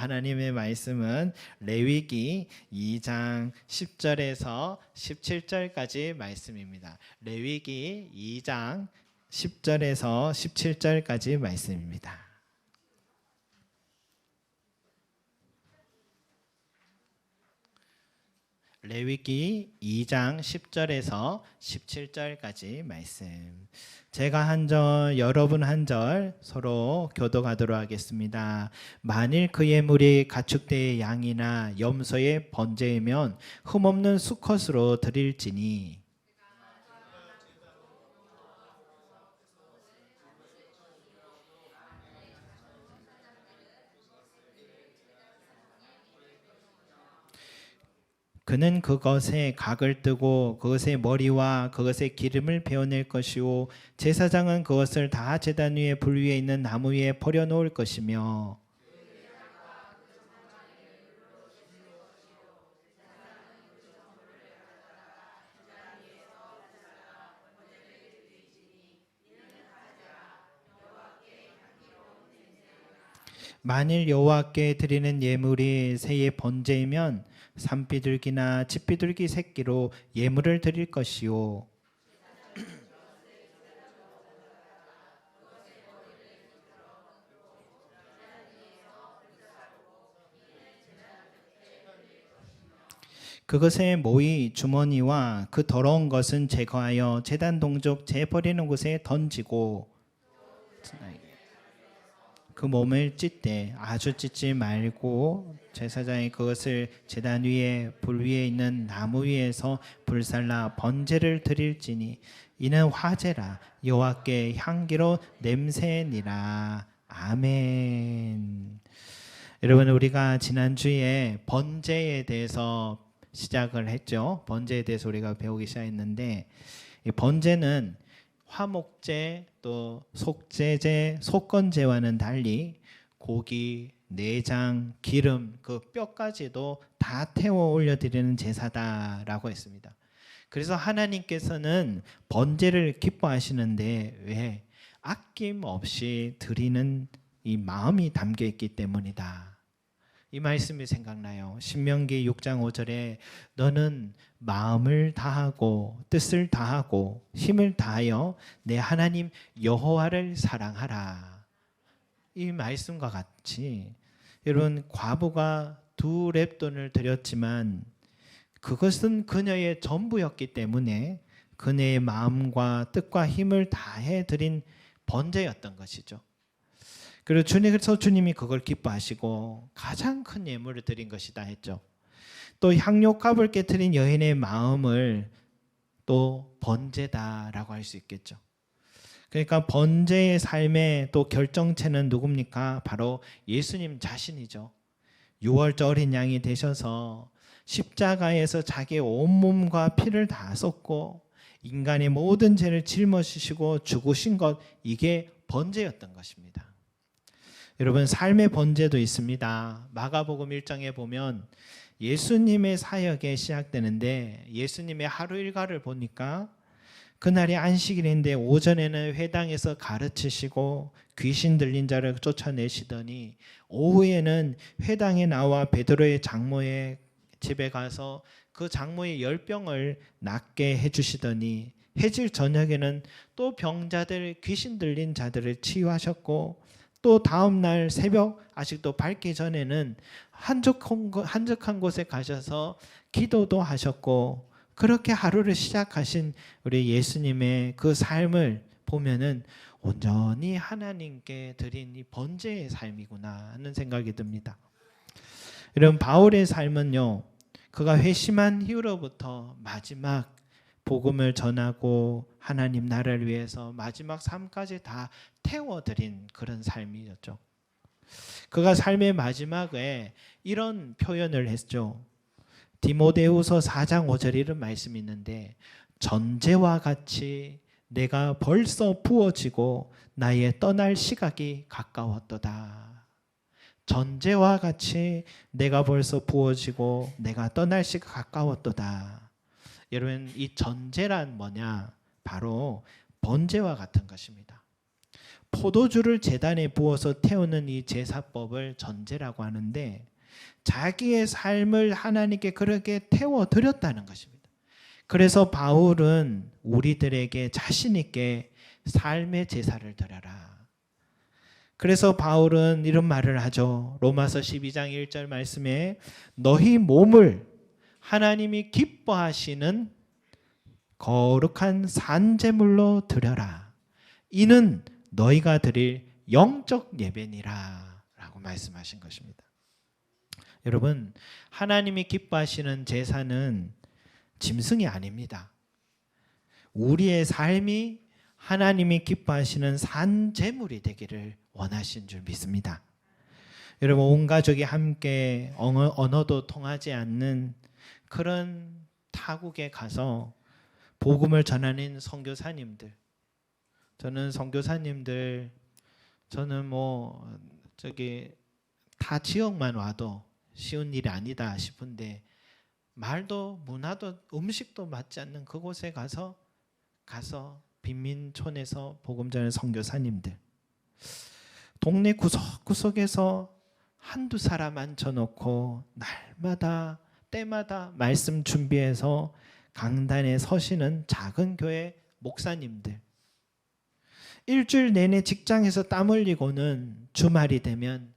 하나님의 말씀은 레위기 2장 10절에서 17절까지 말씀입니다. 레위기 2장 10절에서 17절까지 말씀입니다. 레위기 2장 10절에서 17절까지 말씀. 제가 한 절, 여러분 한 절 서로 교독하도록 하겠습니다. 만일 그 예물이 가축대의 양이나 염소의 번제이면 흠없는 수컷으로 드릴지니 그는 그것에 각을 뜨고 그것의 머리와 그것의 기름을 베어낼 것이요 제사장은 그것을 다 제단 위에 불 위에 있는 나무 위에 버려놓을 것이며 만일 여호와께 드리는 예물이 새의 번제이면 산비둘기나 집비둘기 새끼로 예물을 드릴 것이요 그것의 모이 주머니와 그 더러운 것은 제거하여 제단 동족 재 버리는 곳에 던지고 그 몸을 찢되 아주 찢지 말고 제사장이 그것을 제단 위에 불 위에 있는 나무 위에서 불살라 번제를 드릴지니 이는 화제라 여호와께 향기로 냄새니라. 아멘. 여러분, 우리가 지난주에 번제에 대해서 시작을 했죠. 번제에 대해서 우리가 배우기 시작했는데 이 번제는 화목제 또 속제제, 속건제와는 달리 고기, 내장, 기름, 그 뼈까지도 다 태워 올려드리는 제사다라고 했습니다. 그래서 하나님께서는 번제를 기뻐하시는데 왜? 아낌없이 드리는 이 마음이 담겨 있기 때문이다. 이 말씀이 생각나요. 신명기 6장 5절에 너는 마음을 다하고 뜻을 다하고 힘을 다하여 내 하나님 여호와를 사랑하라. 이 말씀과 같이 여러분, 과부가 2렙돈을 드렸지만 그것은 그녀의 전부였기 때문에 그녀의 마음과 뜻과 힘을 다해 드린 번제였던 것이죠. 그리고 그래서 주님이 그걸 기뻐하시고 가장 큰 예물을 드린 것이다 했죠. 또 향료값을 깨뜨린 여인의 마음을 또 번제다라고 할 수 있겠죠. 그러니까 번제의 삶의 또 결정체는 누굽니까? 바로 예수님 자신이죠. 6월절 어린 양이 되셔서 십자가에서 자기의 온몸과 피를 다 쏟고 인간의 모든 죄를 짊어지시고 죽으신 것, 이게 번제였던 것입니다. 여러분, 삶의 번제도 있습니다. 마가복음 1장에 보면 예수님의 사역이 시작되는데 예수님의 하루 일과를 보니까 그날이 안식일인데 오전에는 회당에서 가르치시고 귀신 들린 자를 쫓아내시더니 오후에는 회당에 나와 베드로의 장모의 집에 가서 그 장모의 열병을 낫게 해주시더니 해질 저녁에는 또 병자들, 귀신 들린 자들을 치유하셨고 또 다음 날 새벽 아직도 밝기 전에는 한적한 곳에 가셔서 기도도 하셨고 그렇게 하루를 시작하신 우리 예수님의 그 삶을 보면은 온전히 하나님께 드린 이 번제의 삶이구나 하는 생각이 듭니다. 여러분, 바울의 삶은요, 그가 회심한 이후로부터 마지막 복음을 전하고 하나님 나라를 위해서 마지막 삶까지 다 태워드린 그런 삶이었죠. 그가 삶의 마지막에 이런 표현을 했죠. 디모데후서 4장 5절 이런 말씀이 있는데 전제와 같이 내가 벌써 부어지고 나의 떠날 시각이 가까웠도다. 전제와 같이 내가 벌써 부어지고 내가 떠날 시각 가까웠도다. 여러분, 이 전제란 뭐냐? 바로 번제와 같은 것입니다. 포도주를 제단에 부어서 태우는 이 제사법을 전제라고 하는데 자기의 삶을 하나님께 그렇게 태워 드렸다는 것입니다. 그래서 바울은 우리들에게 자신 있게 삶의 제사를 드려라. 그래서 바울은 이런 말을 하죠. 로마서 12장 1절 말씀에 너희 몸을 하나님이 기뻐하시는 거룩한 산제물로 드려라. 이는 너희가 드릴 영적 예배니라 라고 말씀하신 것입니다. 여러분, 하나님이 기뻐하시는 제사는 짐승이 아닙니다. 우리의 삶이 하나님이 기뻐하시는 산제물이 되기를 원하신 줄 믿습니다. 여러분, 온 가족이 함께 언어도 통하지 않는 그런 타국에 가서 복음을 전하는 선교사님들, 저는 선교사님들, 저는 다 지역만 와도 쉬운 일이 아니다 싶은데 말도 문화도 음식도 맞지 않는 그곳에 가서 빈민촌에서 복음 전하는 선교사님들, 동네 구석구석에서 한두 사람 앉혀놓고 날마다 때마다 말씀 준비해서 강단에 서시는 작은 교회 목사님들, 일주일 내내 직장에서 땀 흘리고는 주말이 되면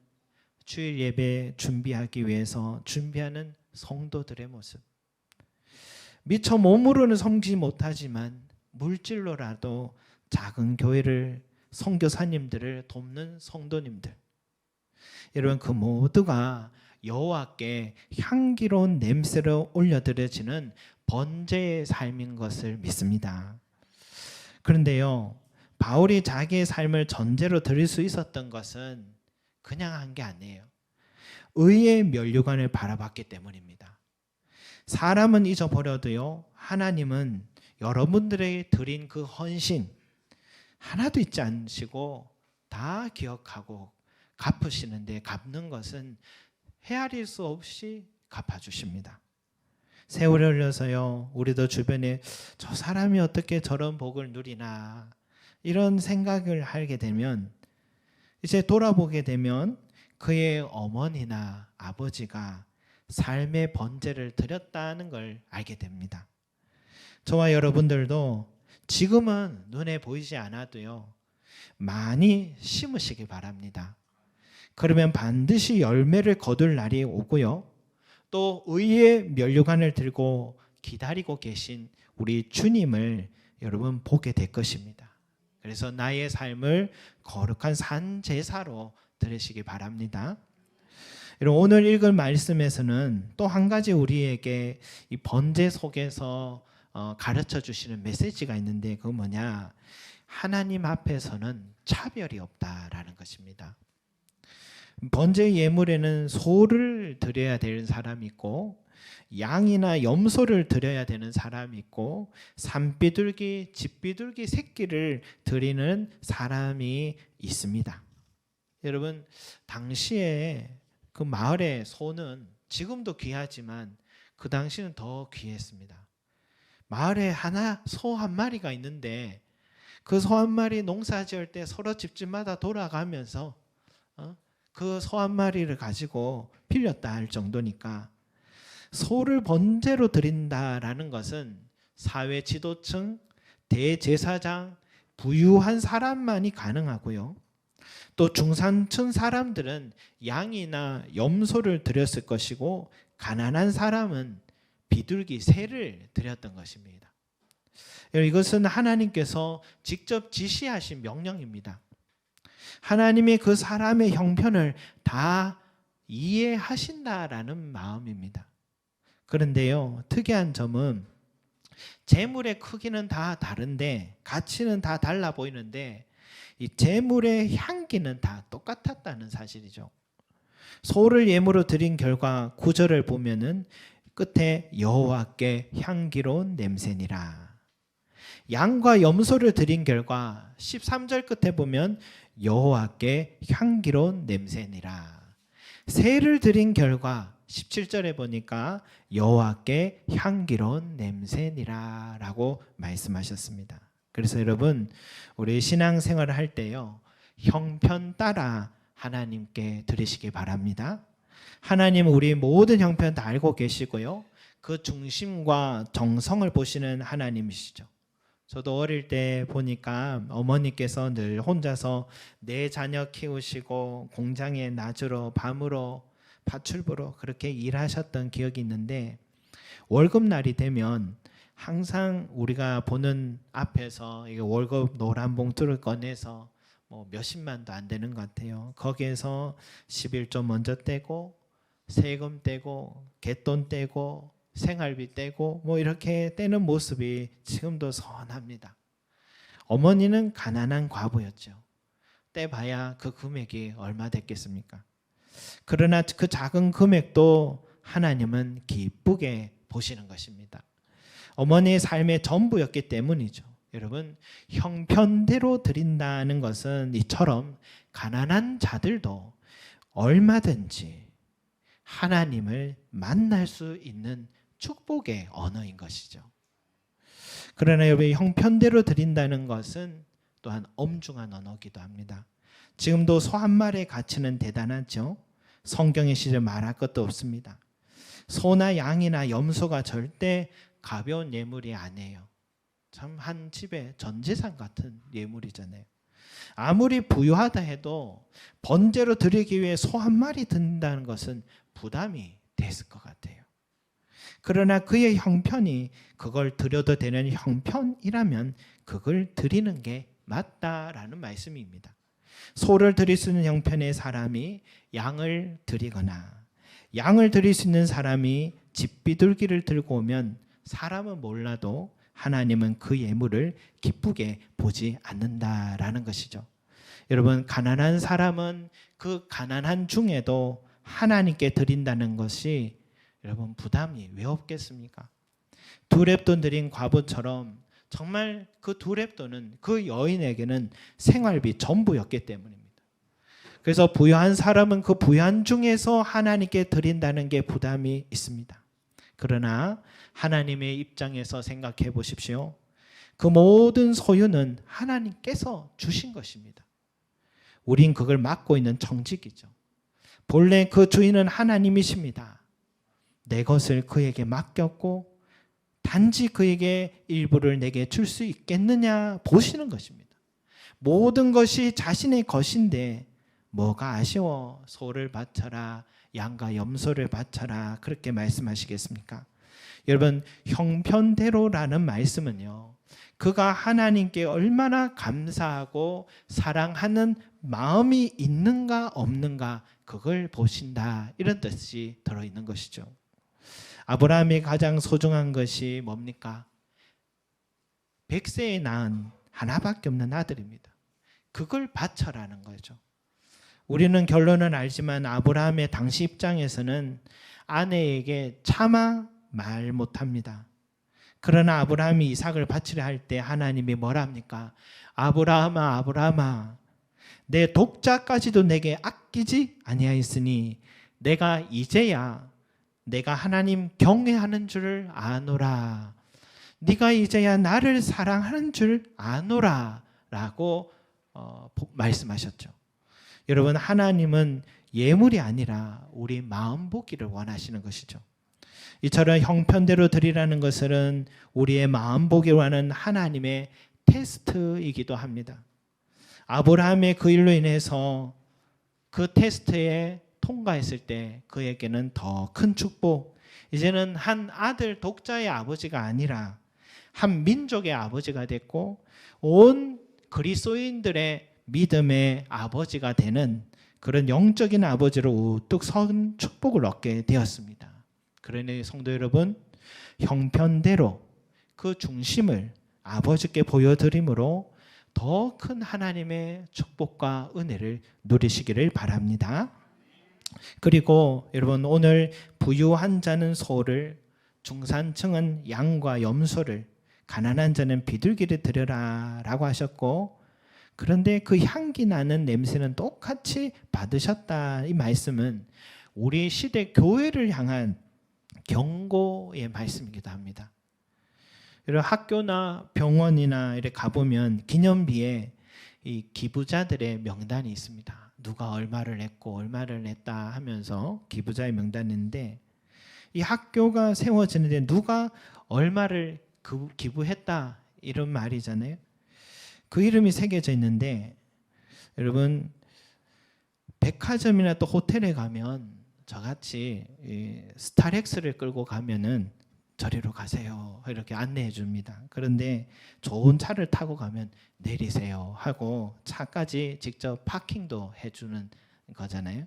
주일 예배 준비하기 위해서 준비하는 성도들의 모습, 미처 몸으로는 섬기지 못하지만 물질로라도 작은 교회를, 선교사님들을 돕는 성도님들, 여러분, 그 모두가 여호와께 향기로운 냄새로 올려드려지는 번제의 삶인 것을 믿습니다. 그런데요, 바울이 자기의 삶을 전제로 드릴 수 있었던 것은 그냥 한 게 아니에요. 의의 면류관을 바라봤기 때문입니다. 사람은 잊어버려도요, 하나님은 여러분들에게 드린 그 헌신 하나도 잊지 않으시고 다 기억하고 갚으시는데, 갚는 것은 헤아릴 수 없이 갚아주십니다. 세월이 흘러서요, 우리도 주변에 저 사람이 어떻게 저런 복을 누리나 이런 생각을 하게 되면, 이제 돌아보게 되면 그의 어머니나 아버지가 삶의 번제를 드렸다는 걸 알게 됩니다. 저와 여러분들도 지금은 눈에 보이지 않아도요, 많이 심으시기 바랍니다. 그러면 반드시 열매를 거둘 날이 오고요, 또 의의 면류관을 들고 기다리고 계신 우리 주님을 여러분 보게 될 것입니다. 그래서 나의 삶을 거룩한 산제사로 드리시기 바랍니다. 여러분, 오늘 읽을 말씀에서는 또 한 가지 우리에게 이 번제 속에서 가르쳐 주시는 메시지가 있는데, 그건 뭐냐? 하나님 앞에서는 차별이 없다라는 것입니다. 번제 예물에는 소를 드려야 되는 사람이 있고, 양이나 염소를 드려야 되는 사람이 있고, 산비둘기, 집비둘기 새끼를 드리는 사람이 있습니다. 여러분, 당시에 그 마을의 소는 지금도 귀하지만 그 당시는 더 귀했습니다. 마을에 소 한 마리가 있는데 그 소 한 마리 농사 지을 때 서로 집집마다 돌아가면서 그 소 한 마리를 가지고 빌렸다 할 정도니까, 소를 번제로 드린다라는 것은 사회 지도층, 대제사장, 부유한 사람만이 가능하고요, 또 중산층 사람들은 양이나 염소를 드렸을 것이고, 가난한 사람은 비둘기, 새를 드렸던 것입니다. 이것은 하나님께서 직접 지시하신 명령입니다. 하나님이 그 사람의 형편을 다 이해하신다라는 마음입니다. 그런데요, 특이한 점은 재물의 크기는 다 다른데, 가치는 다 달라 보이는데, 이 재물의 향기는 다 똑같았다는 사실이죠. 소를 예물로 드린 결과 9절을 보면은 끝에 여호와께 향기로운 냄새니라. 양과 염소를 드린 결과 13절 끝에 보면 여호와께 향기로운 냄새니라. 새를 드린 결과 17절에 보니까 여호와께 향기로운 냄새니라 라고 말씀하셨습니다. 그래서 여러분, 우리 신앙생활을 할 때요, 형편 따라 하나님께 드리시기 바랍니다. 하나님은 우리 모든 형편 다 알고 계시고요. 그 중심과 정성을 보시는 하나님이시죠. 저도 어릴 때 보니까 어머니께서 늘 혼자서 내 자녀 키우시고 공장에 낮으로 밤으로 파출부로 그렇게 일하셨던 기억이 있는데, 월급날이 되면 항상 우리가 보는 앞에서 월급 노란 봉투를 꺼내서 뭐 몇십만도 안 되는 것 같아요. 거기에서 11조 먼저 떼고 세금 떼고 갯돈 떼고 생활비 떼고 뭐 이렇게 떼는 모습이 지금도 선합니다. 어머니는 가난한 과부였죠. 떼봐야 그 금액이 얼마 됐겠습니까? 그러나 그 작은 금액도 하나님은 기쁘게 보시는 것입니다. 어머니의 삶의 전부였기 때문이죠. 여러분, 형편대로 드린다는 것은 이처럼 가난한 자들도 얼마든지 하나님을 만날 수 있는 축복의 언어인 것이죠. 그러나 여러분, 형편대로 드린다는 것은 또한 엄중한 언어이기도 합니다. 지금도 소 한 마리의 가치는 대단하죠. 성경의 시절 말할 것도 없습니다. 소나 양이나 염소가 절대 가벼운 예물이 아니에요. 참 한 집의 전 재산 같은 예물이잖아요. 아무리 부유하다 해도 번제로 드리기 위해 소 한 마리 든다는 것은 부담이 됐을 것 같아요. 그러나 그의 형편이 그걸 드려도 되는 형편이라면 그걸 드리는 게 맞다라는 말씀입니다. 소를 드릴 수 있는 형편의 사람이 양을 드리거나, 양을 드릴 수 있는 사람이 집비둘기를 들고 오면 사람은 몰라도 하나님은 그 예물을 기쁘게 보지 않는다라는 것이죠. 여러분, 가난한 사람은 그 가난한 중에도 하나님께 드린다는 것이 여러분 부담이 왜 없겠습니까? 두 렙돈 드린 과부처럼 정말 그 두 렙돈은 그 여인에게는 생활비 전부였기 때문입니다. 그래서 부유한 사람은 그 부유한 중에서 하나님께 드린다는 게 부담이 있습니다. 그러나 하나님의 입장에서 생각해 보십시오. 그 모든 소유는 하나님께서 주신 것입니다. 우린 그걸 맡고 있는 청직이죠. 본래 그 주인은 하나님이십니다. 내 것을 그에게 맡겼고 단지 그에게 일부를 내게 줄 수 있겠느냐 보시는 것입니다. 모든 것이 자신의 것인데 뭐가 아쉬워 소를 바쳐라, 양과 염소를 바쳐라 그렇게 말씀하시겠습니까? 여러분, 형편대로라는 말씀은요, 그가 하나님께 얼마나 감사하고 사랑하는 마음이 있는가 없는가 그걸 보신다, 이런 뜻이 들어있는 것이죠. 아브라함이 가장 소중한 것이 뭡니까? 100세에 낳은 하나밖에 없는 아들입니다. 그걸 바쳐라는 거죠. 우리는 결론은 알지만 아브라함의 당시 입장에서는 아내에게 차마 말 못합니다. 그러나 아브라함이 이삭을 바치려 할 때 하나님이 뭐라 합니까? 아브라함아, 아브라함아, 내 독자까지도 내게 아끼지 아니하였으니 내가 이제야 내가 하나님 경외하는 줄을 아노라. 네가 이제야 나를 사랑하는 줄 아노라 라고 말씀하셨죠. 여러분, 하나님은 예물이 아니라 우리 마음 보기를 원하시는 것이죠. 이처럼 형편대로 드리라는 것은 우리의 마음 보기를 원하는 하나님의 테스트이기도 합니다. 아브라함의 그 일로 인해서 그 테스트에 통과했을 때 그에게는 더 큰 축복, 이제는 한 아들 독자의 아버지가 아니라 한 민족의 아버지가 됐고 온 그리스도인들의 믿음의 아버지가 되는 그런 영적인 아버지로 우뚝 선 축복을 얻게 되었습니다. 그러니 성도 여러분, 형편대로 그 중심을 아버지께 보여드림으로 더 큰 하나님의 축복과 은혜를 누리시기를 바랍니다. 그리고 여러분, 오늘 부유한 자는 소를, 중산층은 양과 염소를, 가난한 자는 비둘기를 드려라 라고 하셨고, 그런데 그 향기 나는 냄새는 똑같이 받으셨다, 이 말씀은 우리 시대 교회를 향한 경고의 말씀이기도 합니다. 여러분, 학교나 병원이나 이렇게 가보면 기념비에 이 기부자들의 명단이 있습니다. 누가 얼마를 냈고 얼마를 냈다 하면서 기부자의 명단인데, 이 학교가 세워지는데 누가 얼마를 기부했다 이런 말이잖아요. 그 이름이 새겨져 있는데, 여러분 백화점이나 또 호텔에 가면 저같이 스타렉스를 끌고 가면은 저리로 가세요 이렇게 안내해 줍니다. 그런데 좋은 차를 타고 가면 내리세요 하고 차까지 직접 파킹도 해주는 거잖아요.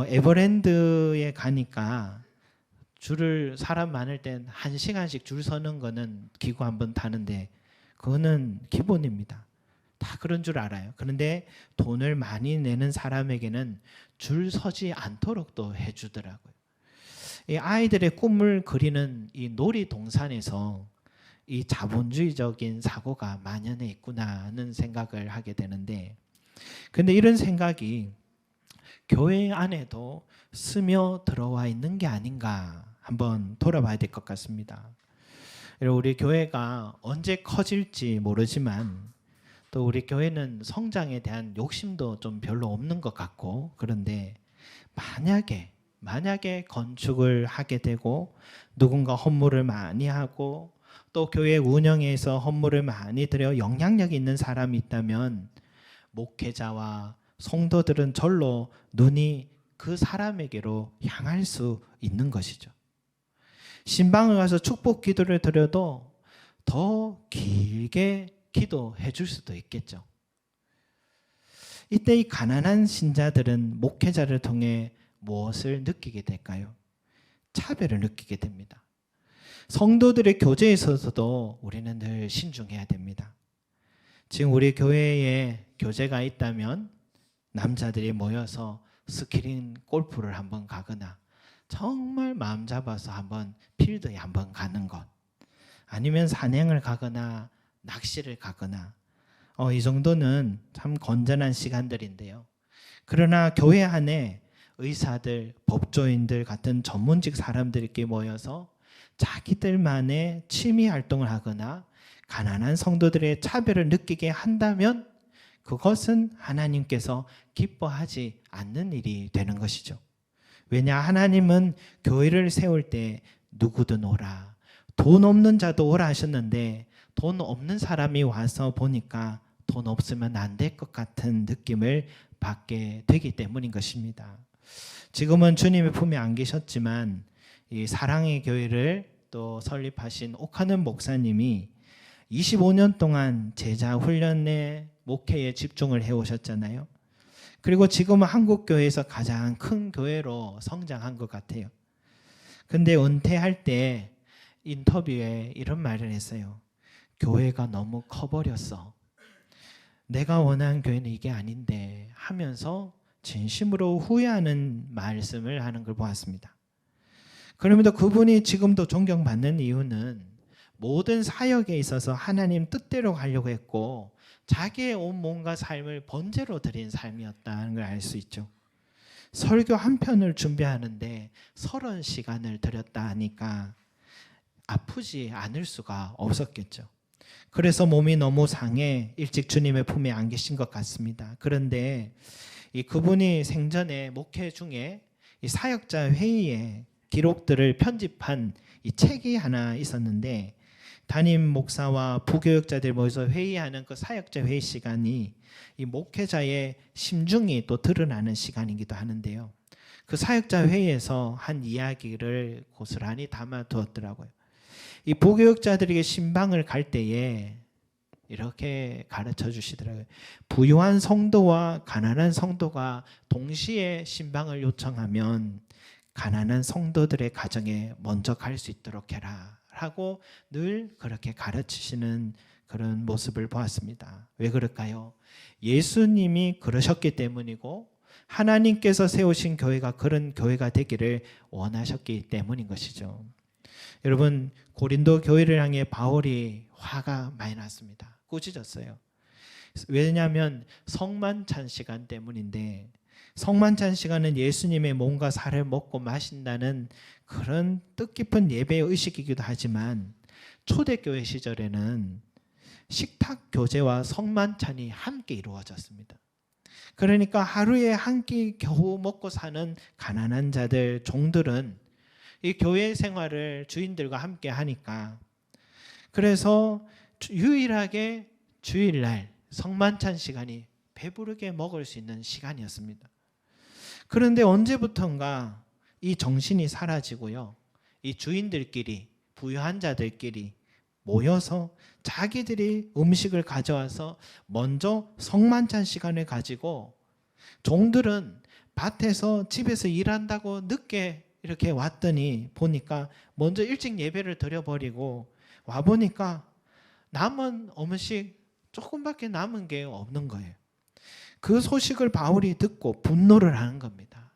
에버랜드에 가니까 줄을 사람 많을 땐 1시간씩 줄 서는 거는 기구 한번 타는데 그거는 기본입니다. 다 그런 줄 알아요. 그런데 돈을 많이 내는 사람에게는 줄 서지 않도록 또 해주더라고요. 이 아이들의 꿈을 그리는 이 놀이동산에서 이 자본주의적인 사고가 만연해 있구나 하는 생각을 하게 되는데, 근데 이런 생각이 교회 안에도 스며 들어와 있는 게 아닌가 한번 돌아봐야 될 것 같습니다. 우리 교회가 언제 커질지 모르지만 또 우리 교회는 성장에 대한 욕심도 좀 별로 없는 것 같고, 그런데 만약에 건축을 하게 되고 누군가 헌물을 많이 하고 또 교회 운영에서 헌물을 많이 들여 영향력 있는 사람이 있다면 목회자와 성도들은 절로 눈이 그 사람에게로 향할 수 있는 것이죠. 신방을 가서 축복 기도를 드려도 더 길게 기도해 줄 수도 있겠죠. 이때 이 가난한 신자들은 목회자를 통해 무엇을 느끼게 될까요? 차별을 느끼게 됩니다. 성도들의 교제에 있어서도 우리는 늘 신중해야 됩니다. 지금 우리 교회에 교제가 있다면 남자들이 모여서 스크린 골프를 한번 가거나 정말 마음 잡아서 한번 필드에 한번 가는 것, 아니면 산행을 가거나 낚시를 가거나 이 정도는 참 건전한 시간들인데요. 그러나 교회 안에 의사들, 법조인들 같은 전문직 사람들끼리 모여서 자기들만의 취미 활동을 하거나 가난한 성도들의 차별을 느끼게 한다면 그것은 하나님께서 기뻐하지 않는 일이 되는 것이죠. 왜냐, 하나님은 교회를 세울 때 누구든 오라, 돈 없는 자도 오라 하셨는데 돈 없는 사람이 와서 보니까 돈 없으면 안 될 것 같은 느낌을 받게 되기 때문인 것입니다. 지금은 주님의 품에 안 계셨지만 이 사랑의 교회를 또 설립하신 옥하는 목사님이 25년 동안 제자 훈련에 목회에 집중을 해오셨잖아요. 그리고 지금은 한국 교회에서 가장 큰 교회로 성장한 것 같아요. 근데 은퇴할 때 인터뷰에 이런 말을 했어요. 교회가 너무 커버렸어. 내가 원하는 교회는 이게 아닌데 하면서 진심으로 후회하는 말씀을 하는 걸 보았습니다. 그럼에도 그분이 지금도 존경받는 이유는 모든 사역에 있어서 하나님 뜻대로 가려고 했고 자기의 온 몸과 삶을 번제로 드린 삶이었다는 걸 알 수 있죠. 설교 한 편을 준비하는데 30시간을 들였다 하니까 아프지 않을 수가 없었겠죠. 그래서 몸이 너무 상해 일찍 주님의 품에 안 계신 것 같습니다. 그런데 그분이 생전에 목회 중에 이 사역자 회의에 기록들을 편집한 이 책이 하나 있었는데, 담임 목사와 부교역자들 모여서 회의하는 그 사역자 회의 시간이 이 목회자의 심중이 또 드러나는 시간이기도 하는데요. 그 사역자 회의에서 한 이야기를 고스란히 담아두었더라고요. 이 부교역자들에게 신방을 갈 때에 이렇게 가르쳐 주시더라고요. 부유한 성도와 가난한 성도가 동시에 신방을 요청하면 가난한 성도들의 가정에 먼저 갈 수 있도록 해라 하고 늘 그렇게 가르치시는 그런 모습을 보았습니다. 왜 그럴까요? 예수님이 그러셨기 때문이고 하나님께서 세우신 교회가 그런 교회가 되기를 원하셨기 때문인 것이죠. 여러분, 고린도 교회를 향해 바울이 화가 많이 났습니다. 꾸짖었어요. 왜냐하면 성만찬 시간 때문인데, 성만찬 시간은 예수님의 몸과 살을 먹고 마신다는 그런 뜻깊은 예배의 의식이기도 하지만 초대교회 시절에는 식탁 교제와 성만찬이 함께 이루어졌습니다. 그러니까 하루에 한 끼 겨우 먹고 사는 가난한 자들, 종들은 이 교회 생활을 주인들과 함께 하니까, 그래서 유일하게 주일날 성만찬 시간이 배부르게 먹을 수 있는 시간이었습니다. 그런데 언제부턴가 이 정신이 사라지고요, 이 주인들끼리, 부유한 자들끼리 모여서 자기들이 음식을 가져와서 먼저 성만찬 시간을 가지고, 종들은 밭에서 집에서 일한다고 늦게 이렇게 왔더니 보니까 먼저 일찍 예배를 드려버리고 와보니까 남은 음식 조금밖에 남은 게 없는 거예요. 그 소식을 바울이 듣고 분노를 하는 겁니다.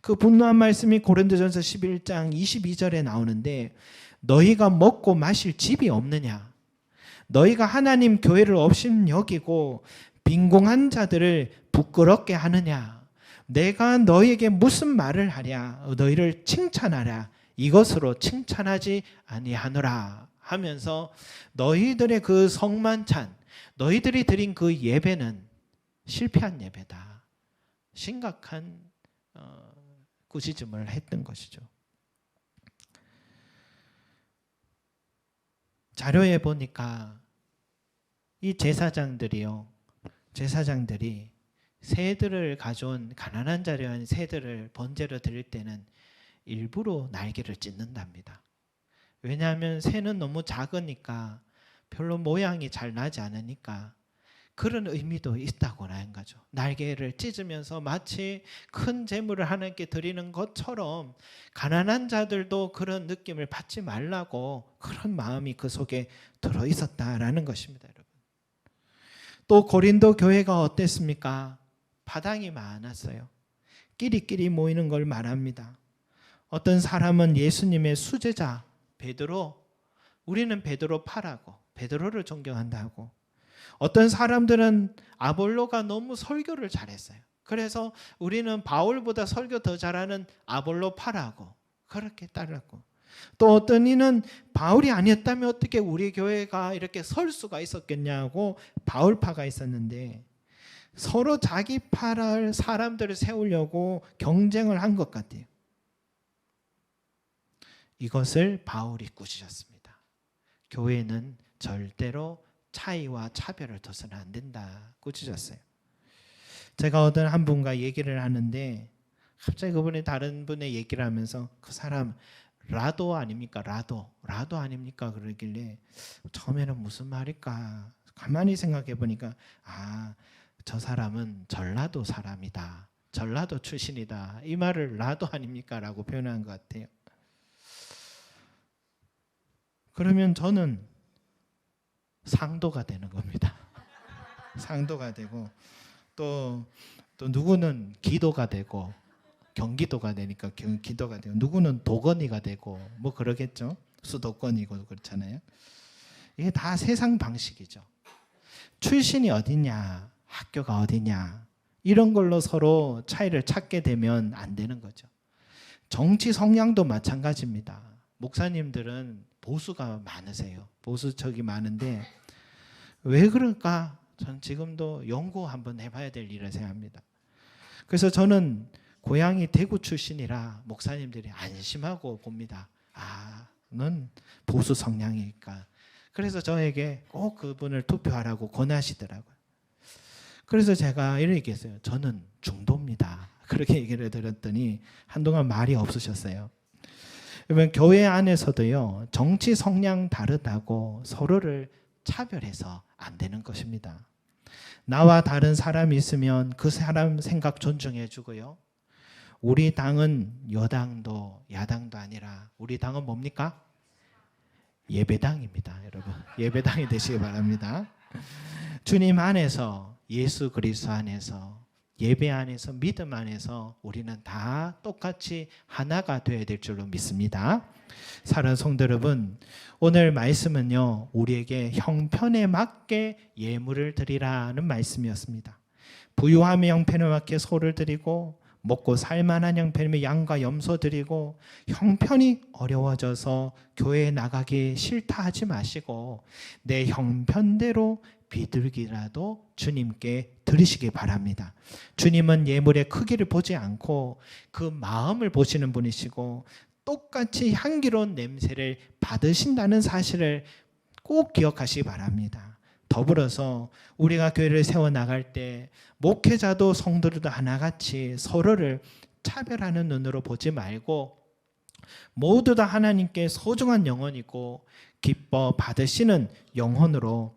그 분노한 말씀이 고린도전서 11장 22절에 나오는데, 너희가 먹고 마실 집이 없느냐? 너희가 하나님 교회를 업신 여기고 빈궁한 자들을 부끄럽게 하느냐? 내가 너희에게 무슨 말을 하랴? 너희를 칭찬하랴? 이것으로 칭찬하지 아니하노라 하면서, 너희들의 그 성만찬, 너희들이 드린 그 예배는 실패한 예배다, 심각한 꾸짖음을 했던 것이죠. 자료에 보니까 이 제사장들이 새들을 가져온, 가난한 자려한 새들을 번제로 드릴 때는 일부러 날개를 찢는답니다. 왜냐하면 새는 너무 작으니까 별로 모양이 잘 나지 않으니까 그런 의미도 있다고 하는 거죠. 날개를 찢으면서 마치 큰 제물을 하나님께 드리는 것처럼 가난한 자들도 그런 느낌을 받지 말라고, 그런 마음이 그 속에 들어 있었다라는 것입니다, 여러분. 또 고린도 교회가 어땠습니까? 파당이 많았어요. 끼리끼리 모이는 걸 말합니다. 어떤 사람은 예수님의 수제자 베드로, 우리는 베드로 파라고, 베드로를 존경한다고. 어떤 사람들은 아볼로가 너무 설교를 잘했어요. 그래서 우리는 바울보다 설교 더 잘하는 아볼로 파라고 그렇게 따랐고, 또 어떤 이는 바울이 아니었다면 어떻게 우리 교회가 이렇게 설 수가 있었겠냐고 바울파가 있었는데, 서로 자기 파를 사람들을 세우려고 경쟁을 한 것 같아요. 이것을 바울이 꾸짖었습니다. 교회는 절대로 차이와 차별을 둬서는 안 된다 꾸짖었어요. 제가 어떤 한 분과 얘기를 하는데 갑자기 그분이 다른 분의 얘기를 하면서, 그 사람 라도 아닙니까? 라도 아닙니까? 그러길래 처음에는 무슨 말일까 가만히 생각해 보니까, 저 사람은 전라도 사람이다, 전라도 출신이다, 이 말을 라도 아닙니까? 라고 표현한 것 같아요. 그러면 저는 상도가 되는 겁니다. 상도가 되고, 또 누구는 기도가 되고, 경기도가 되니까 기도가 되고, 누구는 도건이가 되고 뭐 그러겠죠. 수도권이고 그렇잖아요. 이게 다 세상 방식이죠. 출신이 어디냐, 학교가 어디냐, 이런 걸로 서로 차이를 찾게 되면 안 되는 거죠. 정치 성향도 마찬가지입니다. 목사님들은 보수가 많으세요. 보수적이 많은데 왜 그럴까? 전 지금도 연구 한번 해봐야 될 일을 생각합니다. 그래서 저는 고향이 대구 출신이라 목사님들이 안심하고 봅니다. 넌 보수 성향이니까. 그래서 저에게 꼭 그분을 투표하라고 권하시더라고요. 그래서 제가 이렇게 얘기했어요. 저는 중도입니다. 그렇게 얘기를 들었더니 한동안 말이 없으셨어요. 그러면 교회 안에서도요, 정치 성향 다르다고 서로를 차별해서 안 되는 것입니다. 나와 다른 사람이 있으면 그 사람 생각 존중해 주고요. 우리 당은 여당도 야당도 아니라 우리 당은 뭡니까? 예배당입니다, 여러분. 예배당이 되시기 바랍니다. 주님 안에서, 예수 그리스도 안에서, 예배 안에서, 믿음 안에서 우리는 다 똑같이 하나가 되어야 될 줄로 믿습니다. 사랑하는 성도 여러분, 오늘 말씀은요, 우리에게 형편에 맞게 예물을 드리라는 말씀이었습니다. 부유함의 형편에 맞게 소를 드리고, 먹고 살만한 형편이면 양과 염소 드리고 형편이 어려워져서 교회에 나가기 싫다 하지 마시고 내 형편대로 비둘기라도 주님께 드리시기 바랍니다. 주님은 예물의 크기를 보지 않고 그 마음을 보시는 분이시고 똑같이 향기로운 냄새를 받으신다는 사실을 꼭 기억하시기 바랍니다. 더불어서 우리가 교회를 세워나갈 때 목회자도 성도들도 하나같이 서로를 차별하는 눈으로 보지 말고 모두 다 하나님께 소중한 영혼이고 기뻐 받으시는 영혼으로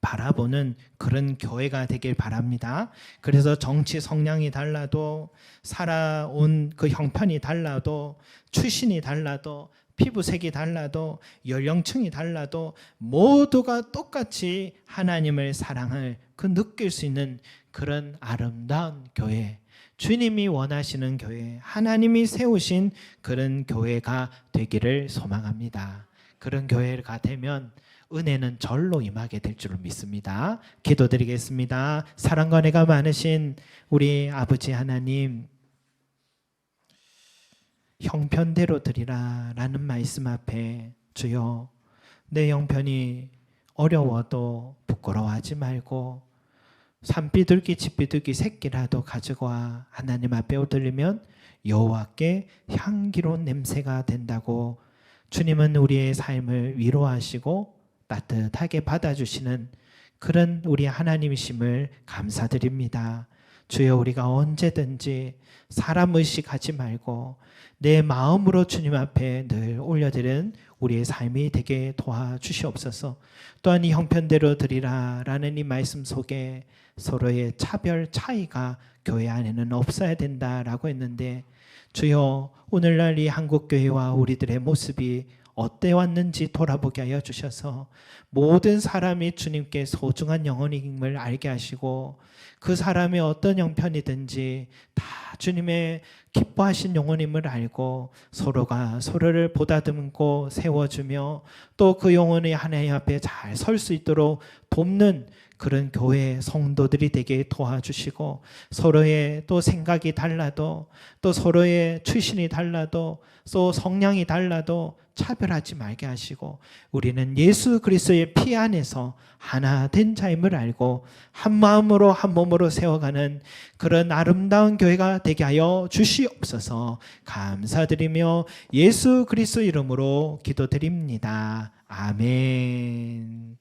바라보는 그런 교회가 되길 바랍니다. 그래서 정치 성향이 달라도 살아온 그 형편이 달라도 출신이 달라도 피부색이 달라도 연령층이 달라도 모두가 똑같이 하나님을 사랑을 느낄 수 있는 그런 아름다운 교회, 주님이 원하시는 교회, 하나님이 세우신 그런 교회가 되기를 소망합니다. 그런 교회가 되면 은혜는 절로 임하게 될 줄을 믿습니다. 기도드리겠습니다. 사랑과 은혜가 많으신 우리 아버지 하나님, 형편대로 드리라 라는 말씀 앞에 주여 내 형편이 어려워도 부끄러워하지 말고 산비둘기 집비둘기 새끼라도 가지고 와 하나님 앞에 올리면 여호와께 향기로운 냄새가 된다고 주님은 우리의 삶을 위로하시고 따뜻하게 받아주시는 그런 우리 하나님이심을 감사드립니다. 주여 우리가 언제든지 사람 의식하지 말고 내 마음으로 주님 앞에 늘 올려드리는 우리의 삶이 되게 도와주시옵소서. 또한 이 형편대로 드리라 라는 이 말씀 속에 서로의 차별 차이가 교회 안에는 없어야 된다라고 했는데 주여 오늘날 이 한국교회와 우리들의 모습이 어때왔는지 돌아보게 하여 주셔서 모든 사람이 주님께 소중한 영혼임을 알게 하시고 그 사람의 어떤 형편이든지 다 주님의 기뻐하신 영혼임을 알고 서로가 서로를 보다듬고 세워주며 또 그 영혼이 하나님 앞에 잘 설 수 있도록 돕는 그런 교회 성도들이 되게 도와주시고 서로의 또 생각이 달라도 또 서로의 출신이 달라도 또 성향이 달라도 차별하지 말게 하시고 우리는 예수 그리스도의 피 안에서 하나 된 자임을 알고 한 마음으로 한 몸으로 세워가는 그런 아름다운 교회가 되게 하여 주시옵소서. 감사드리며 예수 그리스도 이름으로 기도드립니다. 아멘.